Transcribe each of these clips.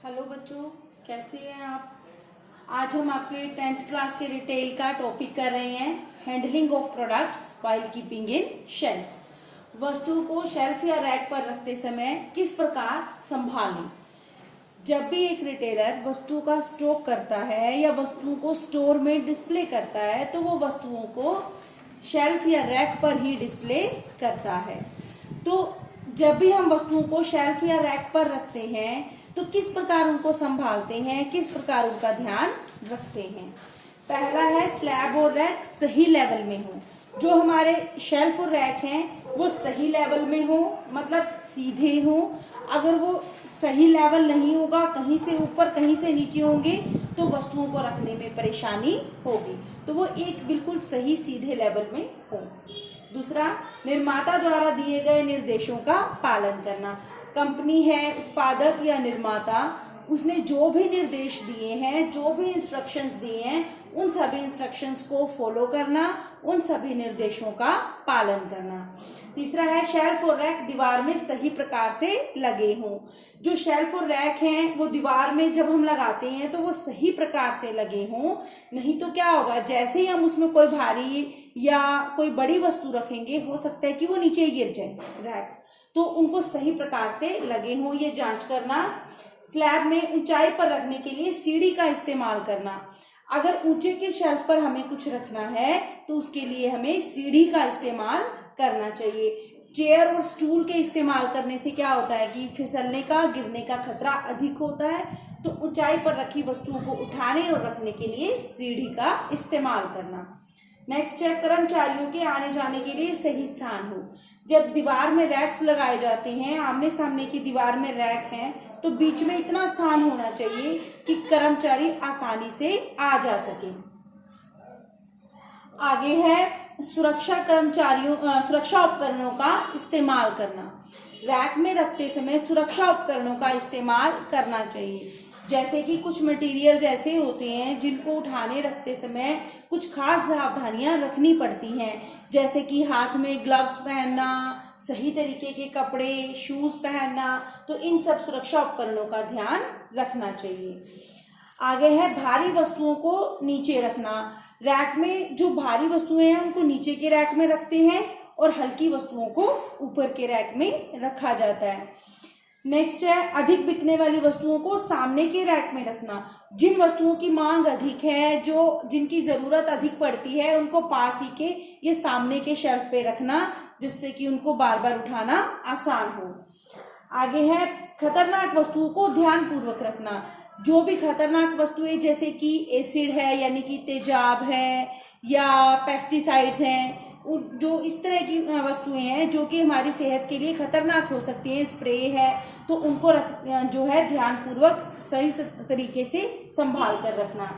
Hello बच्चों, कैसे हैं आप। आज हम आपके 10th क्लास के रिटेल का टॉपिक कर रहे हैं, handling of products while keeping in shelf. वस्तु को शेल्फ या रैक पर रखते समय किस प्रकार संभालें। जब भी एक रिटेलर वस्तु का स्टॉक करता है या वस्तुओं को स्टोर में डिस्प्ले करता है तो वो वस्तुओं को शेल्फ या रैक पर ही डिस्प्ले करता है। तो जब भी हम वस्तुओं को शेल्फ या रैक पर रखते हैं तो किस प्रकार उनको संभालते हैं, किस प्रकार उनका ध्यान रखते हैं। पहला है, स्लैब और रैक सही लेवल में हो। जो हमारे शेल्फ और रैक हैं वो सही लेवल में हो, मतलब सीधे हो। अगर वो सही लेवल नहीं होगा, कहीं से ऊपर कहीं से नीचे होंगे तो वस्तुओं को रखने में परेशानी होगी। तो वो एक बिल्कुल सही सीधे लेवल में हो। दूसरा, निर्माता द्वारा दिए गए निर्देशों का पालन करना। कंपनी है, उत्पादक या निर्माता, उसने जो भी निर्देश दिए हैं, जो भी इंस्ट्रक्शंस दिए हैं, उन सभी इंस्ट्रक्शंस को फॉलो करना, उन सभी निर्देशों का पालन करना। तीसरा है, शेल्फ और रैक दीवार में सही प्रकार से लगे हों। जो शेल्फ और रैक हैं वो दीवार में जब हम लगाते हैं तो वो सही प्रकार से लगे हों, नहीं तो क्या होगा, जैसे ही हम उसमें कोई भारी या कोई बड़ी वस्तु रखेंगे हो सकता है कि वो नीचे गिर जाए रैक। तो उनको सही प्रकार से लगे हों, ये जांच करना। स्लैब में ऊंचाई पर रखने के लिए सीढ़ी का इस्तेमाल करना। अगर ऊंचे के शेल्फ पर हमें कुछ रखना है तो उसके लिए हमें सीढ़ी का इस्तेमाल करना चाहिए। चेयर और स्टूल के इस्तेमाल करने से क्या होता है कि फिसलने का, गिरने का खतरा अधिक होता है। तो ऊंचाई पर रखी वस्तुओं को उठाने और रखने के लिए सीढ़ी का इस्तेमाल करना। नेक्स्ट है, कर्मचारियों के आने जाने के लिए सही स्थान हो। जब दीवार में रैक्स लगाए जाते हैं, आमने सामने की दीवार में रैक हैं, तो बीच में इतना स्थान होना चाहिए कि कर्मचारी आसानी से आ जा सके। आगे है, सुरक्षा उपकरणों का इस्तेमाल करना। रैक में रखते समय सुरक्षा उपकरणों का इस्तेमाल करना चाहिए। जैसे कि कुछ मटेरियल ऐसे होते हैं जिनको उठाने रखते समय कुछ खास सावधानियां रखनी पड़ती हैं, जैसे कि हाथ में ग्लव्स पहनना, सही तरीके के कपड़े, शूज पहनना। तो इन सब सुरक्षा उपकरणों का ध्यान रखना चाहिए। आगे है, भारी वस्तुओं को नीचे रखना। रैक में जो भारी वस्तुएं हैं उनको नीचे के रैक में रखते हैं और हल्की वस्तुओं को ऊपर के रैक में रखा जाता है। नेक्स्ट है, अधिक बिकने वाली वस्तुओं को सामने के रैक में रखना। जिन वस्तुओं की मांग अधिक है, जिनकी जरूरत अधिक पड़ती है, उनको पास ही के ये सामने के शेल्फ पे रखना, जिससे कि उनको बार बार उठाना आसान हो। आगे है, खतरनाक वस्तुओं को ध्यान पूर्वक रखना। जो भी खतरनाक वस्तुएं जैसे कि एसिड है यानी कि तेजाब है या पेस्टिसाइड्स हैं, जो इस तरह की वस्तुएं हैं जो कि हमारी सेहत के लिए खतरनाक हो सकती है, स्प्रे है, तो उनको जो है ध्यान पूर्वक सही तरीके से संभाल कर रखना।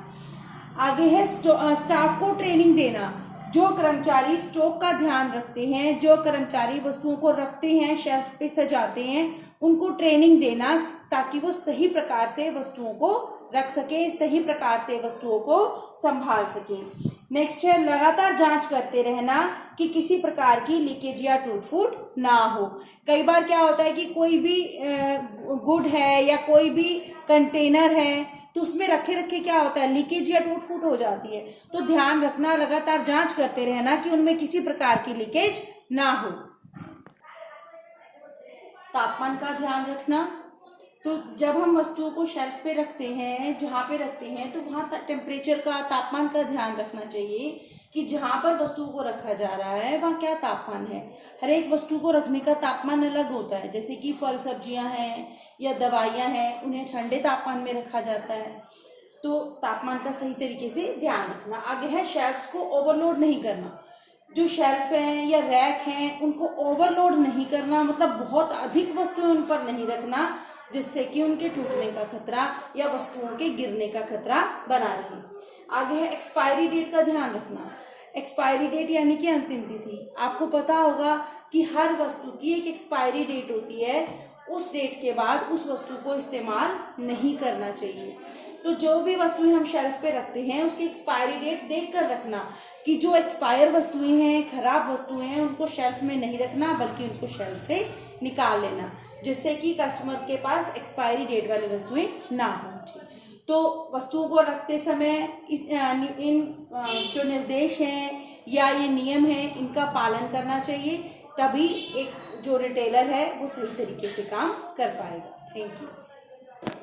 आगे है, स्टाफ को ट्रेनिंग देना। जो कर्मचारी स्टॉक का ध्यान रखते हैं, जो कर्मचारी वस्तुओं को रखते हैं, शेल्फ पे सजाते हैं, उनको ट्रेनिंग देना ताकि वो सही प्रकार से वस्तुओं को रख सके, सही प्रकार से वस्तुओं को संभाल सके। नेक्स्ट है, लगातार जांच करते रहना कि किसी प्रकार की लीकेज या टूट फूट ना हो। कई बार क्या होता है कि कोई भी गुड है या कोई भी कंटेनर है तो उसमें रखे रखे क्या होता है, लीकेज या टूट फूट हो जाती है। तो ध्यान रखना, लगातार जांच करते रहना कि उनमें किसी प्रकार की लीकेज ना हो। तापमान का ध्यान रखना। तो जब हम वस्तुओं को शेल्फ पे रखते हैं, जहाँ पे रखते हैं, तो वहाँ टेम्परेचर का, तापमान का ध्यान रखना चाहिए कि जहाँ पर वस्तुओं को रखा जा रहा है वहाँ क्या तापमान है। हर एक वस्तु को रखने का तापमान अलग होता है। जैसे कि फल सब्जियाँ हैं या दवाइयाँ हैं, उन्हें ठंडे तापमान में रखा जाता है। तो तापमान का सही तरीके से ध्यान रखना। आगे है, शेल्फ्स को ओवरलोड नहीं करना। जो शेल्फ हैं या रैक हैं उनको ओवरलोड नहीं करना, मतलब बहुत अधिक वस्तुएं उन पर नहीं रखना जिससे कि उनके टूटने का खतरा या वस्तुओं के गिरने का खतरा बना रहे। आगे है, एक्सपायरी डेट का ध्यान रखना। एक्सपायरी डेट यानी कि अंतिम तिथि। आपको पता होगा कि हर वस्तु की एक एक्सपायरी डेट होती है, उस डेट के बाद उस वस्तु को इस्तेमाल नहीं करना चाहिए। तो जो भी वस्तुएं हम शेल्फ पे रखते हैं उसकी एक्सपायरी डेट देख कर रखना कि जो एक्सपायर वस्तुएं हैं, खराब वस्तुएं हैं, उनको शेल्फ में नहीं रखना बल्कि उनको शेल्फ से निकाल लेना। जिससे कि कस्टमर के पास एक्सपायरी डेट वाली वस्तुएं ना पहुंचे। तो वस्तुओं को रखते समय इन जो निर्देश हैं या ये नियम हैं इनका पालन करना चाहिए, तभी एक जो रिटेलर है वो सही तरीके से काम कर पाएगा। Thank you.